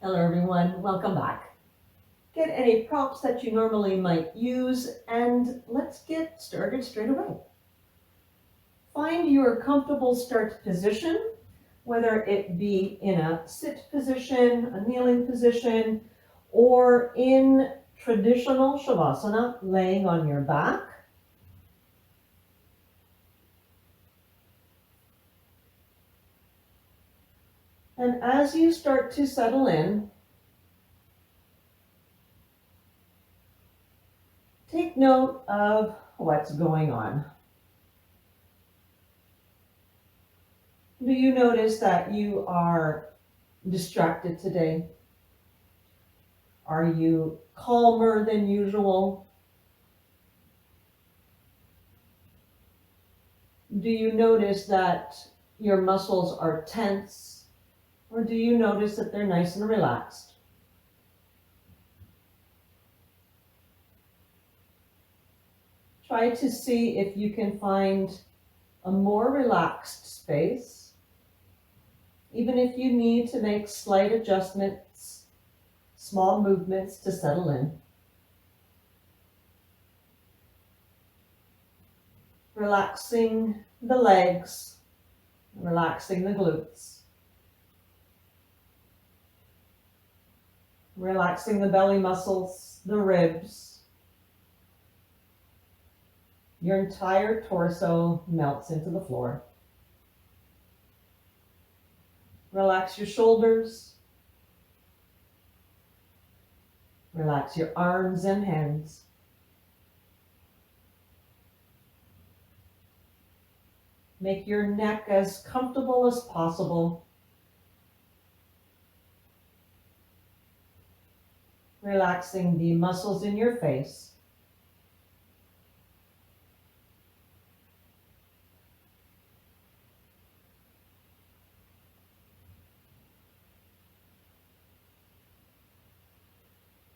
Hello everyone, welcome back. Get any props that you normally might use and let's get started straight away. Find your comfortable start position, whether it be in a sit position, a kneeling position, or in traditional Shavasana, laying on your back. And as you start to settle in, take note of what's going on. Do you notice that you are distracted today? Are you calmer than usual? Do you notice that your muscles are tense? Or do you notice that they're nice and relaxed? Try to see if you can find a more relaxed space, even if you need to make slight adjustments, small movements to settle in. Relaxing the legs, relaxing the glutes, relaxing the belly muscles, the ribs. Your entire torso melts into the floor. Relax your shoulders. Relax your arms and hands. Make your neck as comfortable as possible. Relaxing the muscles in your face.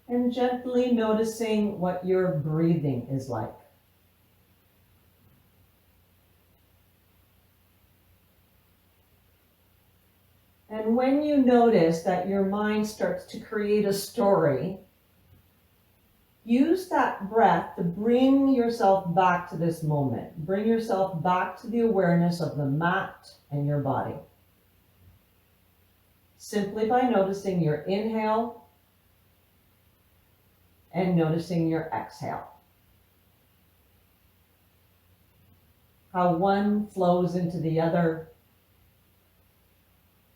And gently noticing what your breathing is like. And when you notice that your mind starts to create a story, use that breath to bring yourself back to this moment. Bring yourself back to the awareness of the mat and your body. Simply by noticing your inhale and noticing your exhale. How one flows into the other,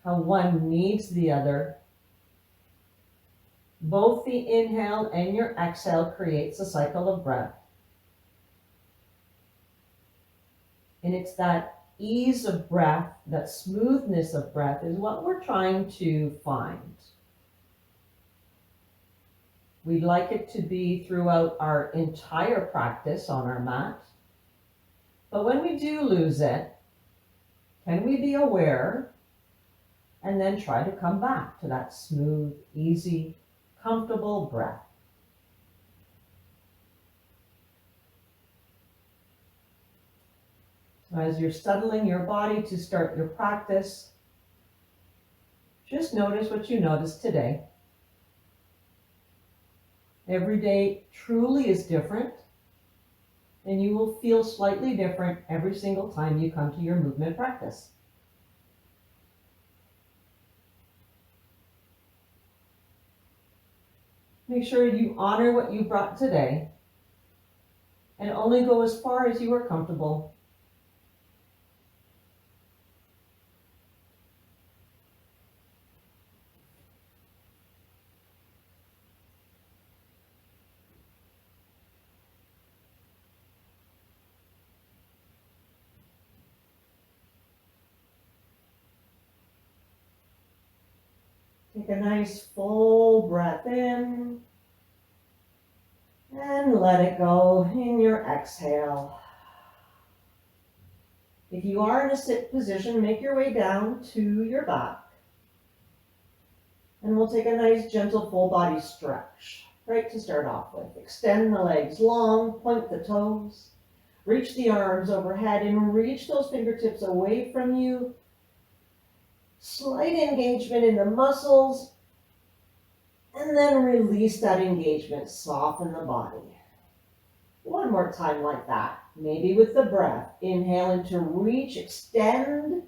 how one needs the other. Both the inhale and your exhale creates a cycle of breath. And it's that ease of breath, that smoothness of breath is what we're trying to find. We'd like it to be throughout our entire practice on our mat. But when we do lose it, can we be aware and then try to come back to that smooth, easy, comfortable breath? So as you're settling your body to start your practice, just notice what you notice today. Every day truly is different, and you will feel slightly different every single time you come to your movement practice. Make sure you honor what you brought today and only go as far as you are comfortable. Take a nice full breath in and let it go in your exhale. If you are in a sit position, make your way down to your back. And we'll take a nice gentle full body stretch, right to start off with. Extend the legs long, point the toes, reach the arms overhead and reach those fingertips away from you. Slight engagement in the muscles And then release that engagement, soften the body. One more time like that, maybe with the breath. Inhale into reach, extend.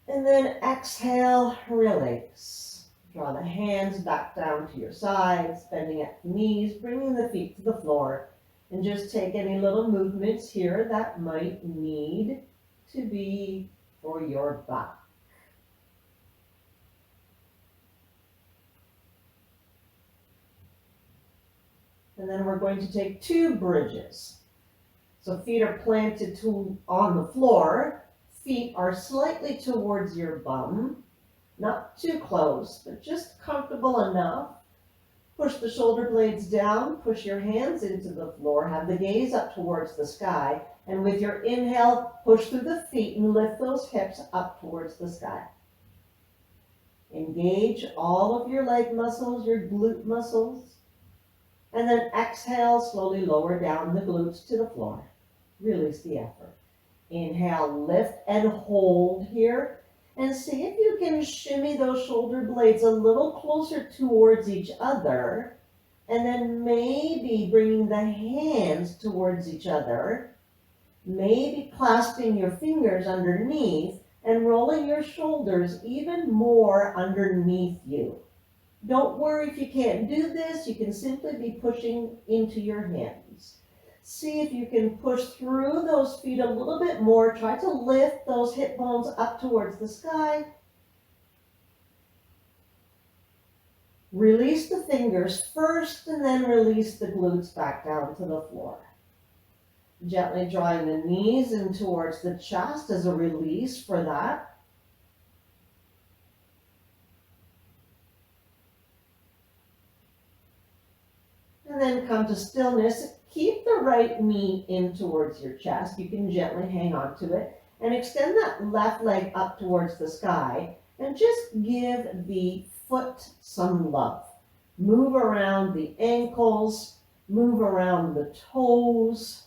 And then exhale, release. Draw the hands back down to your sides, bending at the knees, bringing the feet to the floor. And just take any little movements here that might need to be for your back. And then we're going to take 2 bridges. So feet are planted on the floor. Feet are slightly towards your bum. Not too close, but just comfortable enough. Push the shoulder blades down, push your hands into the floor, have the gaze up towards the sky, and with your inhale, push through the feet and lift those hips up towards the sky. Engage all of your leg muscles, your glute muscles, and then exhale, slowly lower down the glutes to the floor. Release the effort. Inhale, lift and hold here. And see if you can shimmy those shoulder blades a little closer towards each other. And then maybe bringing the hands towards each other. Maybe clasping your fingers underneath and rolling your shoulders even more underneath you. Don't worry if you can't do this. You can simply be pushing into your hands. See if you can push through those feet a little bit more. Try to lift those hip bones up towards the sky. Release the fingers first and then release the glutes back down to the floor. Gently drawing the knees in towards the chest as a release for that. And then come to stillness. Keep the right knee in towards your chest. You can gently hang on to it. And extend that left leg up towards the sky. And just give the foot some love. Move around the ankles. Move around the toes.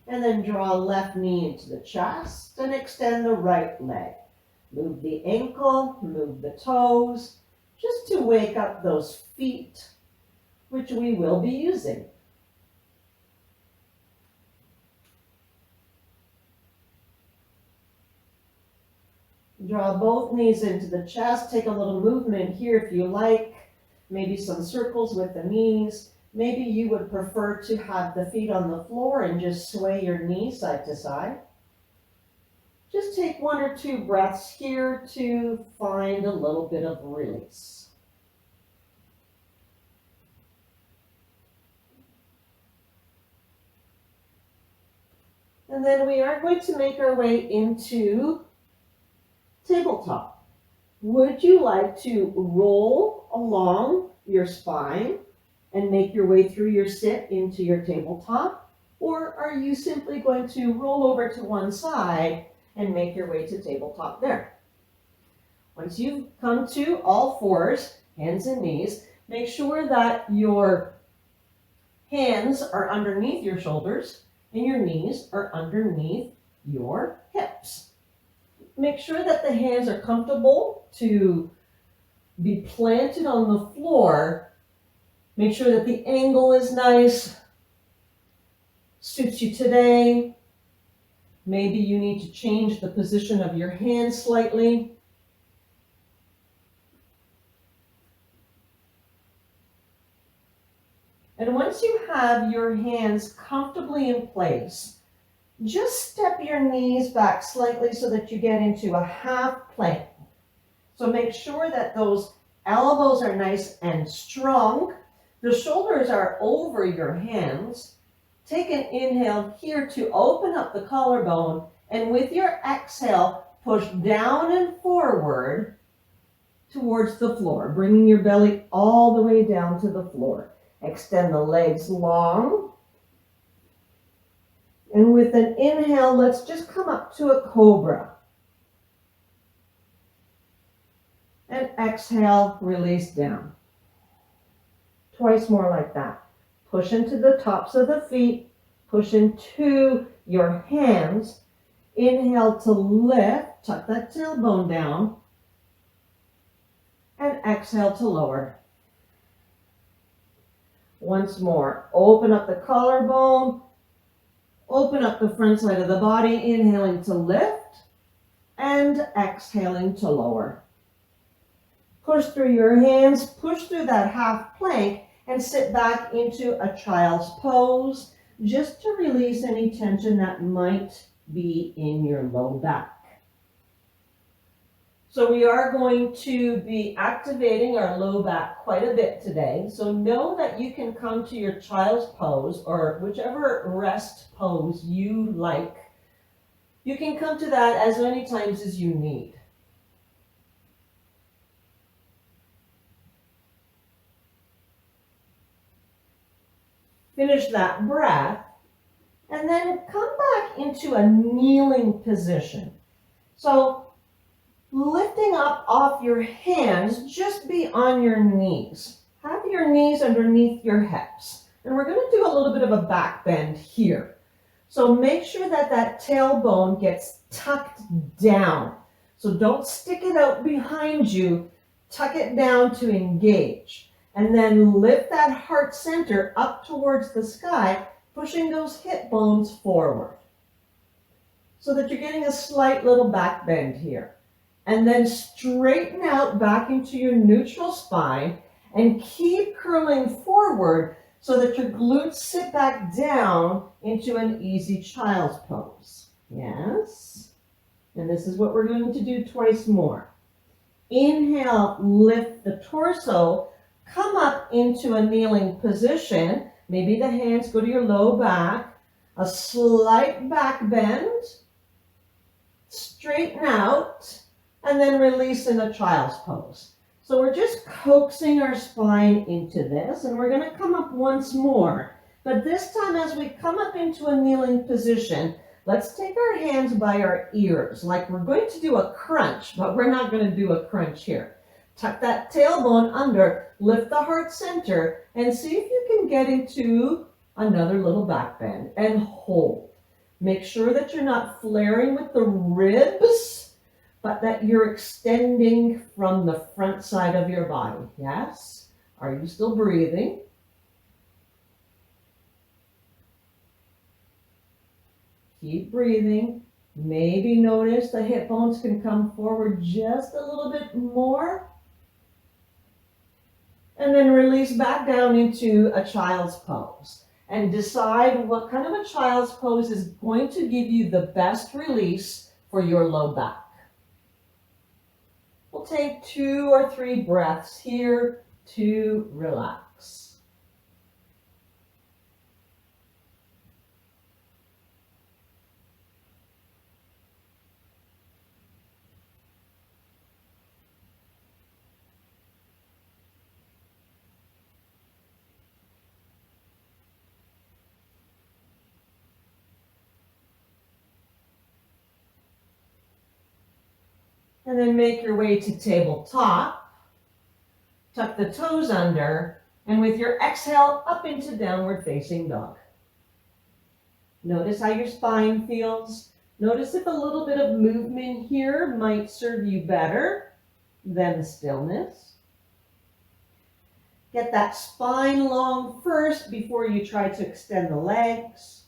And then draw left knee into the chest and extend the right leg. Move the ankle, move the toes, just to wake up those feet, which we will be using. Draw both knees into the chest. Take a little movement here if you like. Maybe some circles with the knees. Maybe you would prefer to have the feet on the floor and just sway your knees side to side. Just take 1 or 2 breaths here to find a little bit of release. And then we are going to make our way into tabletop. Would you like to roll along your spine and make your way through your sit into your tabletop? Or are you simply going to roll over to one side and make your way to tabletop there? Once you've come to all fours, hands and knees, make sure that your hands are underneath your shoulders and your knees are underneath your hips. Make sure that the hands are comfortable to be planted on the floor. Make sure that the angle is nice, suits you today. Maybe you need to change the position of your hands slightly. And once you have your hands comfortably in place, just step your knees back slightly so that you get into a half plank. So make sure that those elbows are nice and strong. The shoulders are over your hands. Take an inhale here to open up the collarbone, and with your exhale, push down and forward towards the floor, bringing your belly all the way down to the floor. Extend the legs long. And with an inhale, let's just come up to a cobra. And exhale, release down. Twice more like that. Push into the tops of the feet. Push into your hands. Inhale to lift, tuck that tailbone down. And exhale to lower. Once more, open up the collarbone, open up the front side of the body, inhaling to lift and exhaling to lower. Push through your hands, push through that half plank and sit back into a child's pose just to release any tension that might be in your low back. So we are going to be activating our low back quite a bit today. So know that you can come to your child's pose or whichever rest pose you like. You can come to that as many times as you need. Finish that breath and then come back into a kneeling position. So lifting up off your hands, just be on your knees. Have your knees underneath your hips. And we're going to do a little bit of a back bend here. So make sure that that tailbone gets tucked down. So don't stick it out behind you. Tuck it down to engage. And then lift that heart center up towards the sky, pushing those hip bones forward. So that you're getting a slight little back bend here. And then straighten out back into your neutral spine and keep curling forward so that your glutes sit back down into an easy child's pose. Yes. And this is what we're going to do twice more. Inhale, lift the torso, come up into a kneeling position. Maybe the hands go to your low back, a slight back bend, straighten out, and then release in a child's pose. So we're just coaxing our spine into this, and we're going to come up once more. But this time, as we come up into a kneeling position, let's take our hands by our ears, like we're going to do a crunch, but we're not going to do a crunch here. Tuck that tailbone under, lift the heart center, and see if you can get into another little back bend, and hold. Make sure that you're not flaring with the ribs, but that you're extending from the front side of your body. Yes? Are you still breathing? Keep breathing. Maybe notice the hip bones can come forward just a little bit more. And then release back down into a child's pose. And decide what kind of a child's pose is going to give you the best release for your low back. We'll take 2 or 3 breaths here to relax. And then make your way to tabletop. Tuck the toes under, and with your exhale, up into downward facing dog. Notice how your spine feels. Notice if a little bit of movement here might serve you better than the stillness. Get that spine long first before you try to extend the legs.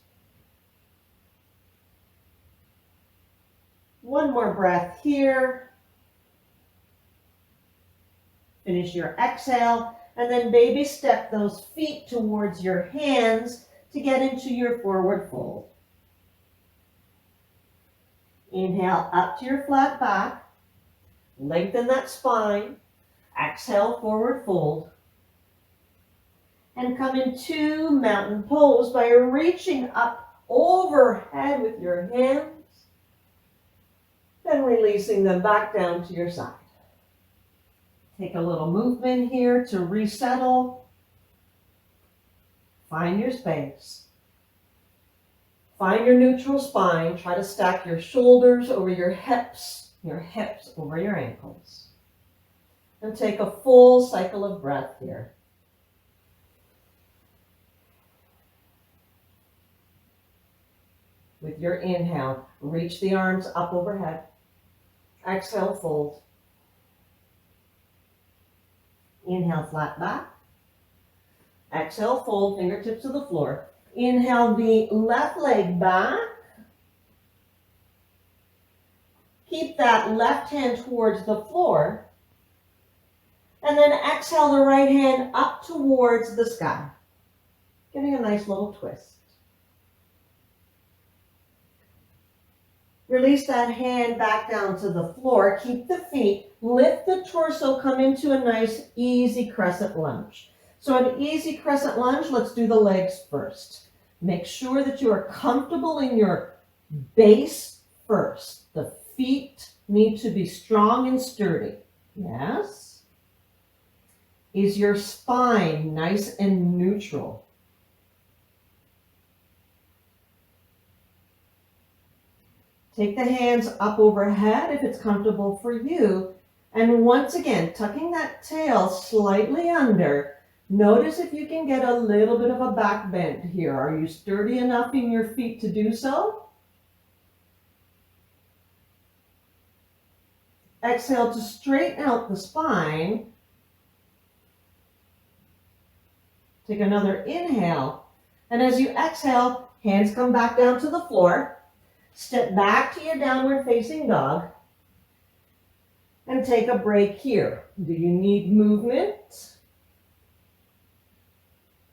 One more breath here. Finish your exhale, and then baby step those feet towards your hands to get into your forward fold. Inhale up to your flat back. Lengthen that spine. Exhale, forward fold. And come into mountain pose by reaching up overhead with your hands. Then releasing them back down to your side. Take a little movement here to resettle. Find your space. Find your neutral spine. Try to stack your shoulders over your hips over your ankles. And take a full cycle of breath here. With your inhale, reach the arms up overhead. Exhale, fold. Inhale, flat back. Exhale, fold, fingertips to the floor. Inhale the left leg back. Keep that left hand towards the floor. And then exhale the right hand up towards the sky. Giving a nice little twist. Release that hand back down to the floor. Keep the feet. Lift the torso. Come into a nice easy crescent lunge. So an easy crescent lunge, let's do the legs first. Make sure that you are comfortable in your base first. The feet need to be strong and sturdy. Yes? Is your spine nice and neutral? Take the hands up overhead if it's comfortable for you. And once again, tucking that tail slightly under. Notice if you can get a little bit of a back bend here. Are you sturdy enough in your feet to do so? Exhale to straighten out the spine. Take another inhale. And as you exhale, hands come back down to the floor. Step back to your downward facing dog. And take a break here. Do you need movement?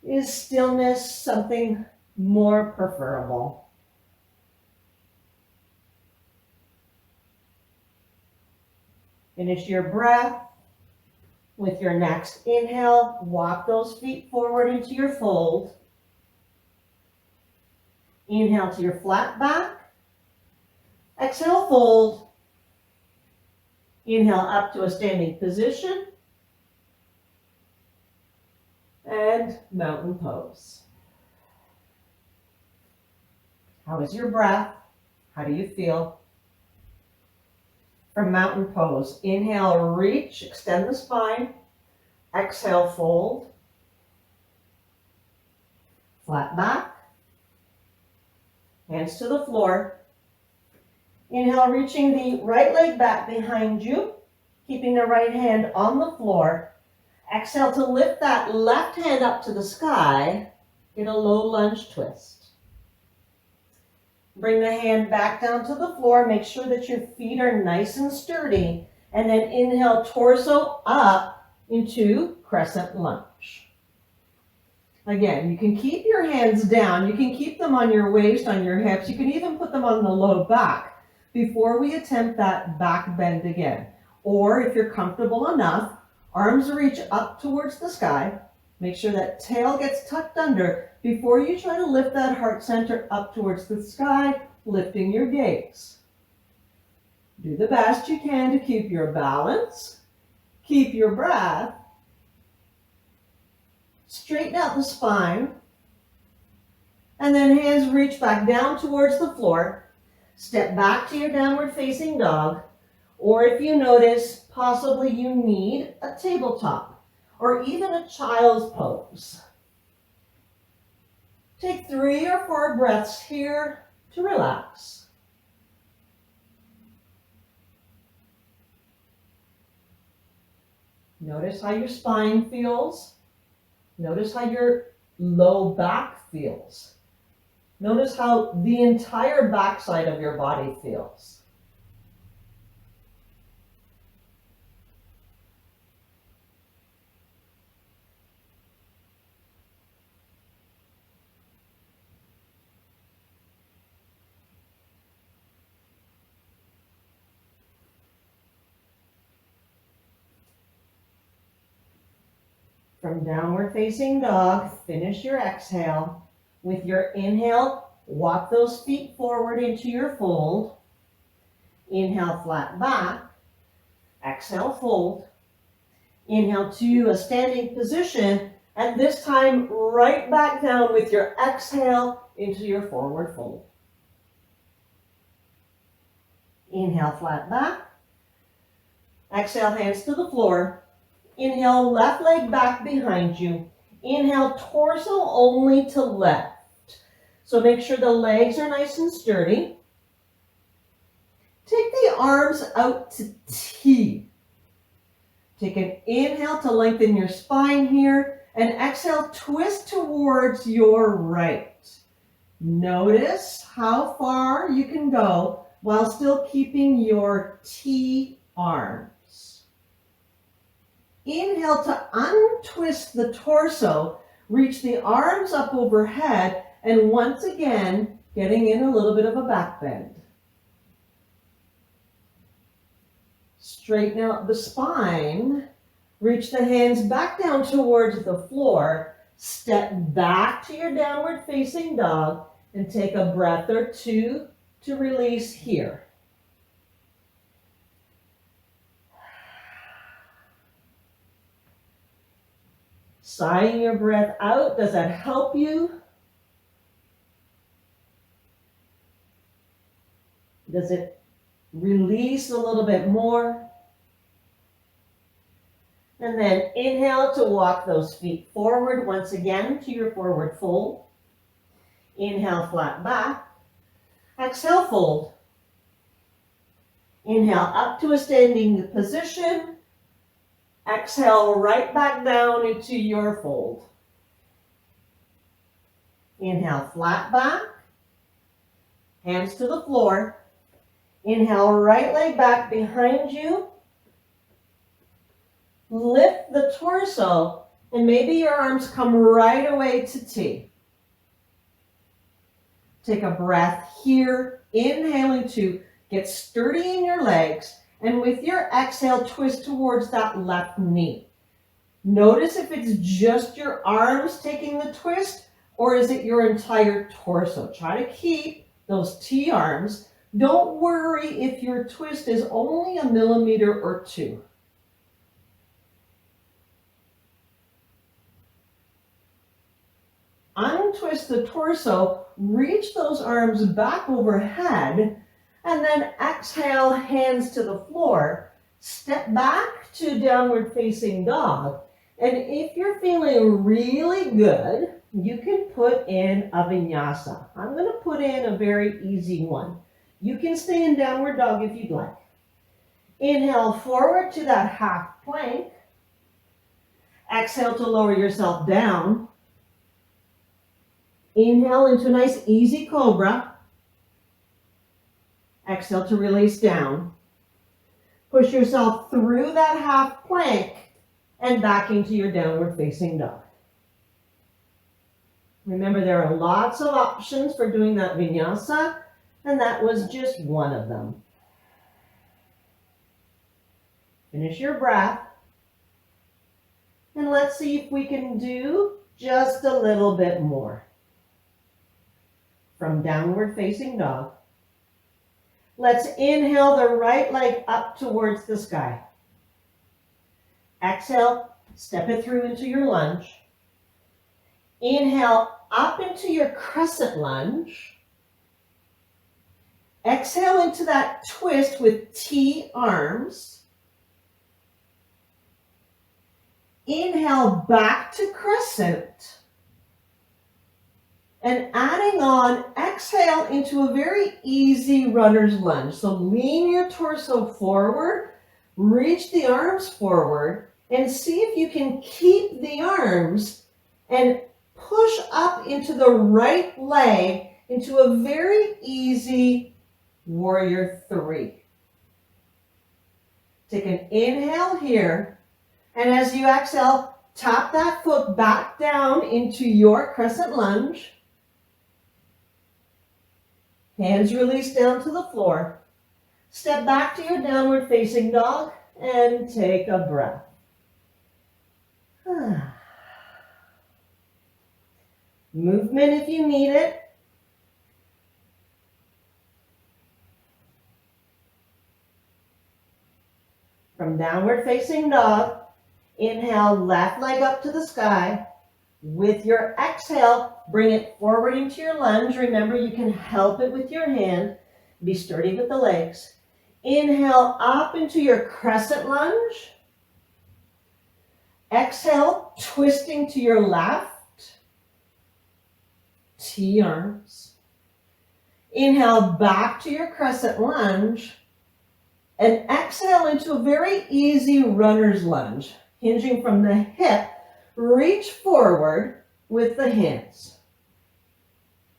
Is stillness something more preferable? Finish your breath. With your next inhale, walk those feet forward into your fold. Inhale to your flat back. Exhale, fold. Inhale up to a standing position. And mountain pose. How is your breath? How do you feel? From mountain pose, inhale, reach, extend the spine. Exhale, fold. Flat back. Hands to the floor. Inhale, reaching the right leg back behind you, keeping the right hand on the floor. Exhale to lift that left hand up to the sky. Get a low lunge twist. Bring the hand back down to the floor. Make sure that your feet are nice and sturdy. And then inhale, torso up into crescent lunge. Again, you can keep your hands down. You can keep them on your waist, on your hips. You can even put them on the low back before we attempt that back bend again. Or if you're comfortable enough, arms reach up towards the sky. Make sure that tail gets tucked under before you try to lift that heart center up towards the sky, lifting your gaze. Do the best you can to keep your balance, keep your breath. Straighten out the spine. And then hands reach back down towards the floor. Step back to your downward facing dog. Or if you notice, possibly you need a tabletop or even a child's pose. Take 3 or 4 breaths here to relax. Notice how your spine feels. Notice how your low back feels. Notice how the entire backside of your body feels. From downward facing dog, finish your exhale. With your inhale, walk those feet forward into your fold. Inhale, flat back. Exhale, fold. Inhale to a standing position, and this time right back down with your exhale into your forward fold. Inhale, flat back. Exhale, hands to the floor. Inhale, left leg back behind you. Inhale, torso only to left. So make sure the legs are nice and sturdy. Take the arms out to T. Take an inhale to lengthen your spine here, and exhale, twist towards your right. Notice how far you can go while still keeping your T arms. Inhale to untwist the torso, reach the arms up overhead, and once again, getting in a little bit of a back bend. Straighten out the spine, reach the hands back down towards the floor, step back to your downward facing dog, and take a breath or two to release here. Sighing your breath out, does that help you? Does it release a little bit more? And then inhale to walk those feet forward once again to your forward fold. Inhale, flat back. Exhale, fold. Inhale, up to a standing position. Exhale, right back down into your fold. Inhale, flat back. Hands to the floor. Inhale, right leg back behind you. Lift the torso, and maybe your arms come right away to T. Take a breath here, inhaling to get sturdy in your legs, and with your exhale, twist towards that left knee. Notice if it's just your arms taking the twist, or is it your entire torso? Try to keep those T arms. Don't worry if your twist is only 1 millimeter or 2. Untwist the torso, reach those arms back overhead, and then exhale, hands to the floor. Step back to downward facing dog. And if you're feeling really good, you can put in a vinyasa. I'm going to put in a very easy one. You can stay in downward dog if you'd like. Inhale forward to that half plank. Exhale to lower yourself down. Inhale into a nice easy cobra. Exhale to release down. Push yourself through that half plank and back into your downward facing dog. Remember, there are lots of options for doing that vinyasa, and that was just one of them. Finish your breath. And let's see if we can do just a little bit more. From downward facing dog. Let's inhale the right leg up towards the sky. Exhale, step it through into your lunge. Inhale up into your crescent lunge. Exhale into that twist with T arms. Inhale back to crescent. And adding on, exhale into a very easy runner's lunge. So lean your torso forward, reach the arms forward, and see if you can keep the arms and push up into the right leg into a very easy warrior 3. Take an inhale here, and as you exhale, tap that foot back down into your crescent lunge. Hands release down to the floor. Step back to your downward facing dog and take a breath. Movement if you need it. From downward facing dog, inhale, left leg up to the sky. With your exhale, bring it forward into your lunge. Remember, you can help it with your hand. Be sturdy with the legs. Inhale up into your crescent lunge. Exhale, twisting to your left. T-arms. Inhale back to your crescent lunge and exhale into a very easy runner's lunge. Hinging from the hip, reach forward with the hands.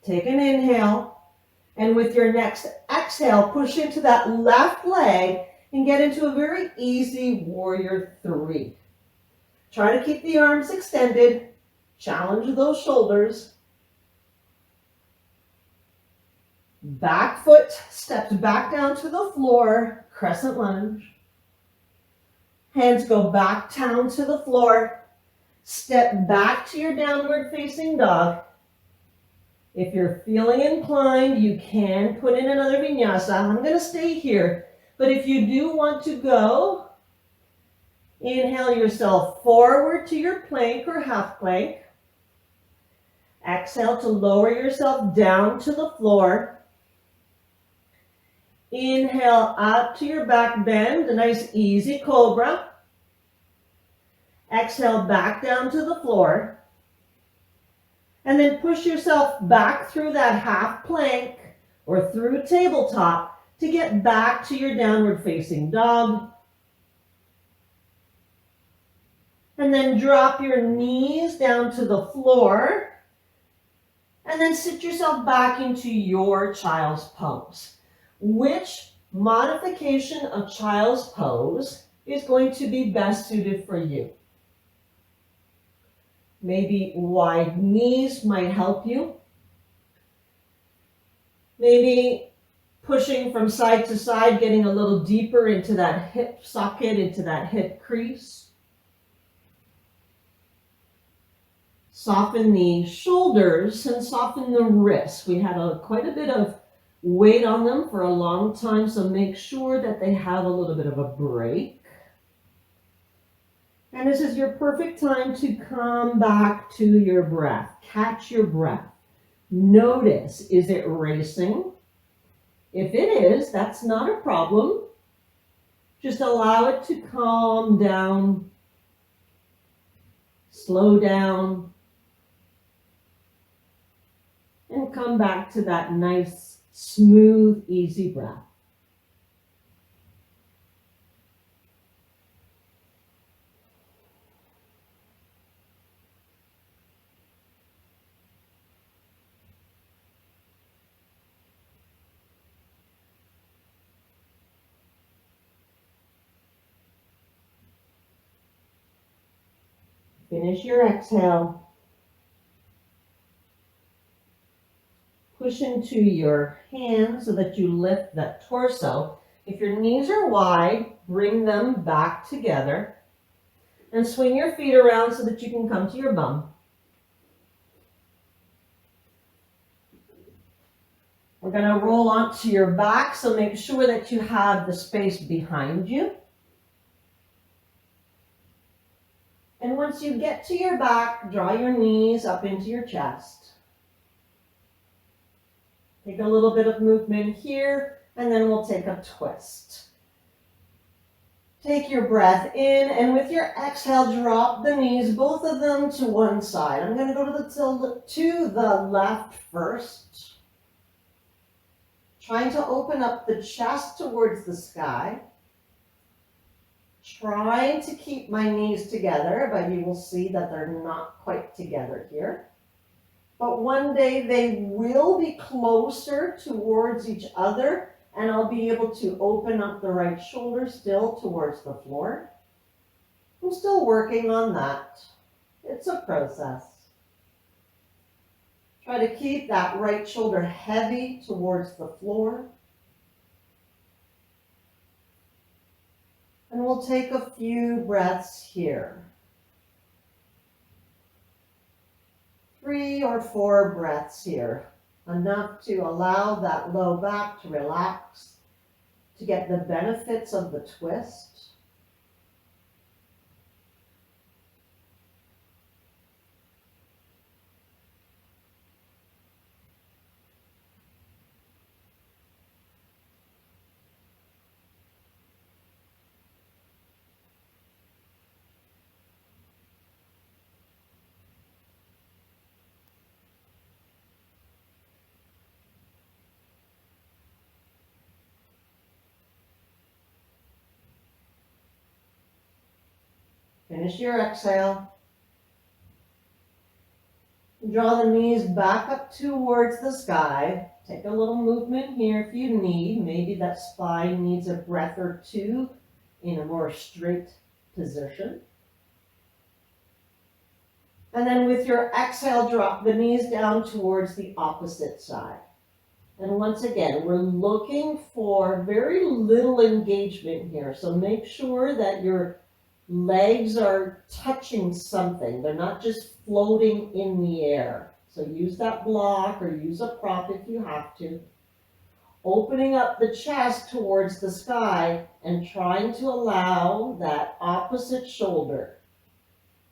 Take an inhale, and with your next exhale, push into that left leg and get into a very easy warrior three. Try to keep the arms extended, challenge those shoulders. Back foot steps back down to the floor, crescent lunge. Hands go back down to the floor. Step back to your downward facing dog. If you're feeling inclined, you can put in another vinyasa. I'm going to stay here. But if you do want to go, inhale yourself forward to your plank or half plank. Exhale to lower yourself down to the floor. Inhale out to your back bend, a nice easy cobra. Exhale back down to the floor. And then push yourself back through that half plank or through tabletop to get back to your downward facing dog. And then drop your knees down to the floor. And then sit yourself back into your child's pose. Which modification of child's pose is going to be best suited for you? Maybe wide knees might help you. Maybe pushing from side to side, getting a little deeper into that hip socket, into that hip crease. Soften the shoulders and soften the wrists. We had quite a bit of weight on them for a long time, so make sure that they have a little bit of a break. And this is your perfect time to come back to your breath. Catch your breath. Notice, is it racing? If it is, that's not a problem. Just allow it to calm down, slow down, and come back to that nice, smooth, easy breath. Finish your exhale. Push into your hands so that you lift that torso. If your knees are wide, bring them back together. And swing your feet around so that you can come to your bum. We're going to roll onto your back, so make sure that you have the space behind you. And once you get to your back, draw your knees up into your chest. Take a little bit of movement here, and then we'll take a twist. Take your breath in, and with your exhale, drop the knees, both of them to one side. I'm going to go to the left first. Trying to open up the chest towards the sky. Trying to keep my knees together, but you will see that they're not quite together here. But one day they will be closer towards each other, and I'll be able to open up the right shoulder still towards the floor. I'm still working on that. It's a process. Try to keep that right shoulder heavy towards the floor. And we'll take a few breaths here. 3 or 4 breaths here. Enough to allow that low back to relax, to get the benefits of the twist. Finish your exhale. Draw the knees back up towards the sky. Take a little movement here if you need. Maybe that spine needs a breath or two in a more straight position. And then with your exhale, drop the knees down towards the opposite side. And once again, we're looking for very little engagement here. So make sure that your legs are touching something. They're not just floating in the air. So use that block or use a prop if you have to. Opening up the chest towards the sky and trying to allow that opposite shoulder.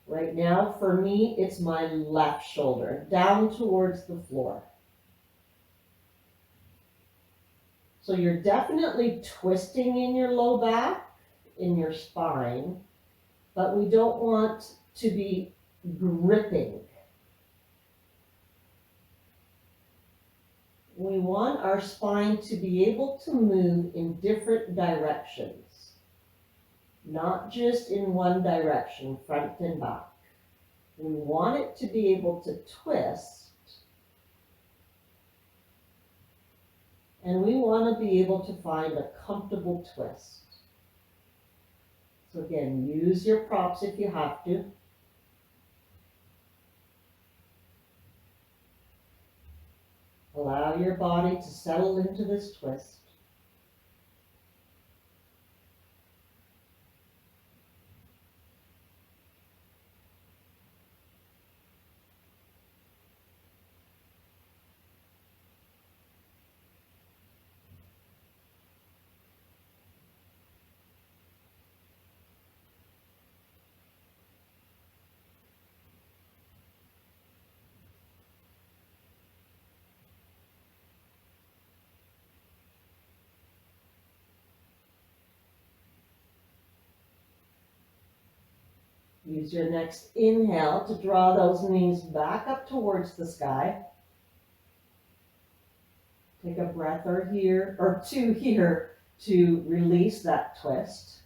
Right now, for me, it's my left shoulder, down towards the floor. So you're definitely twisting in your low back, in your spine, but we don't want to be gripping. We want our spine to be able to move in different directions, not just in one direction, front and back. We want it to be able to twist, and we want to be able to find a comfortable twist. So again, use your props if you have to. Allow your body to settle into this twist. Use your next inhale to draw those knees back up towards the sky. Take a breath or two here to release that twist.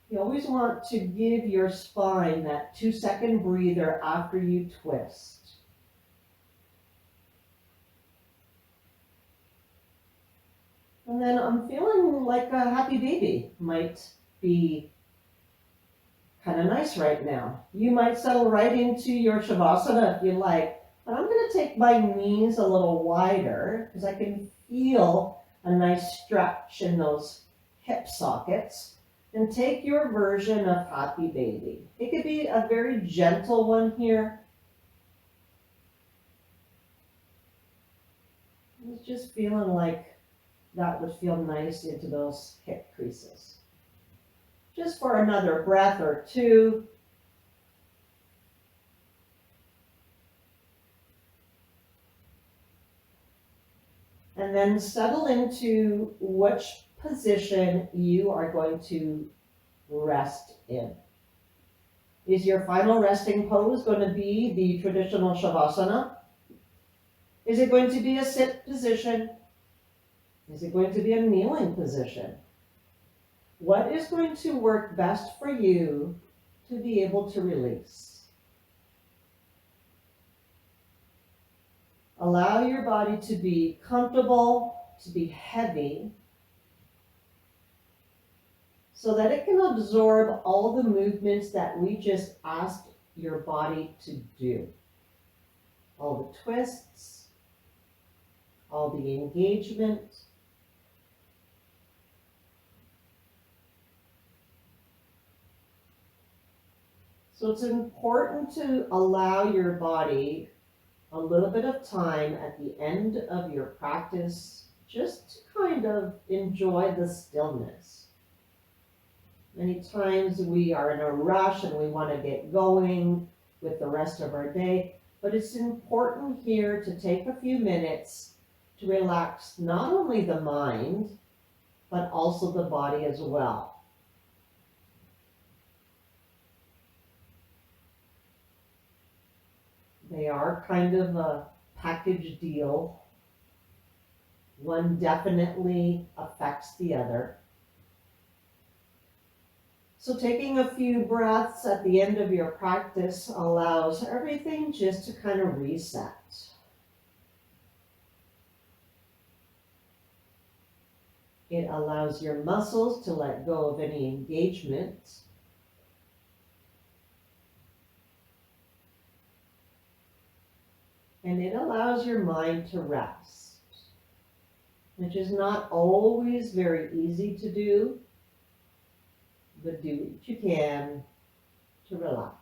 You always want to give your spine that 2-second breather after you twist. And then I'm feeling like a happy baby might be kind of nice right now. You might settle right into your Shavasana if you like, but I'm going to take my knees a little wider because I can feel a nice stretch in those hip sockets, and take your version of happy baby. It could be a very gentle one here. I was just feeling like that would feel nice into those hip creases. Just for another breath or two. And then settle into which position you are going to rest in. Is your final resting pose going to be the traditional Shavasana? Is it going to be a sit position? Is it going to be a kneeling position? What is going to work best for you to be able to release? Allow your body to be comfortable, to be heavy, so that it can absorb all the movements that we just asked your body to do. All the twists, all the engagement. So it's important to allow your body a little bit of time at the end of your practice just to kind of enjoy the stillness. Many times we are in a rush and we want to get going with the rest of our day, but it's important here to take a few minutes to relax not only the mind, but also the body as well. They are kind of a package deal. One definitely affects the other. So taking a few breaths at the end of your practice allows everything just to kind of reset. It allows your muscles to let go of any engagement. And it allows your mind to rest, which is not always very easy to do, but do what you can to relax.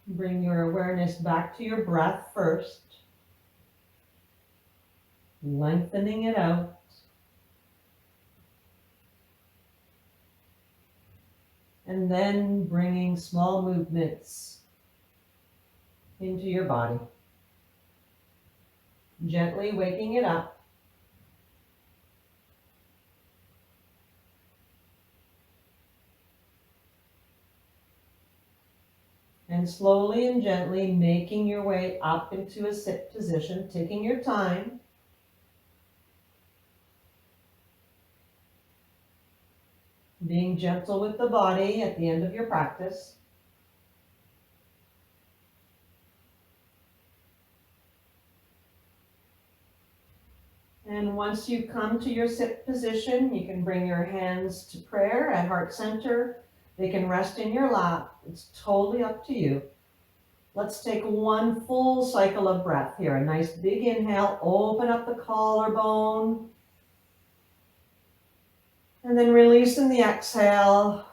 Bring your awareness back to your breath first, lengthening it out. And then bringing small movements into your body. Gently waking it up. And slowly and gently making your way up into a sit position, taking your time. Being gentle with the body at the end of your practice. And once you come to your sit position, you can bring your hands to prayer at heart center. They can rest in your lap. It's totally up to you. Let's take one full cycle of breath here. A nice big inhale, open up the collarbone. And then releasing the exhale.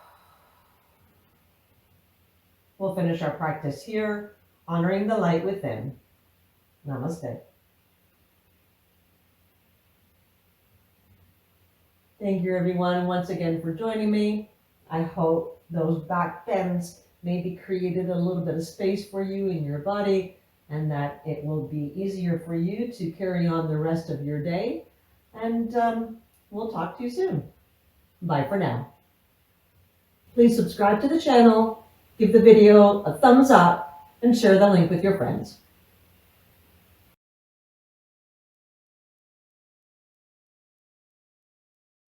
We'll finish our practice here, honoring the light within. Namaste. Thank you everyone once again for joining me. I hope those back bends maybe created a little bit of space for you in your body, and that it will be easier for you to carry on the rest of your day. And we'll talk to you soon. Bye for now. Please subscribe to the channel, give the video a thumbs up, and share the link with your friends.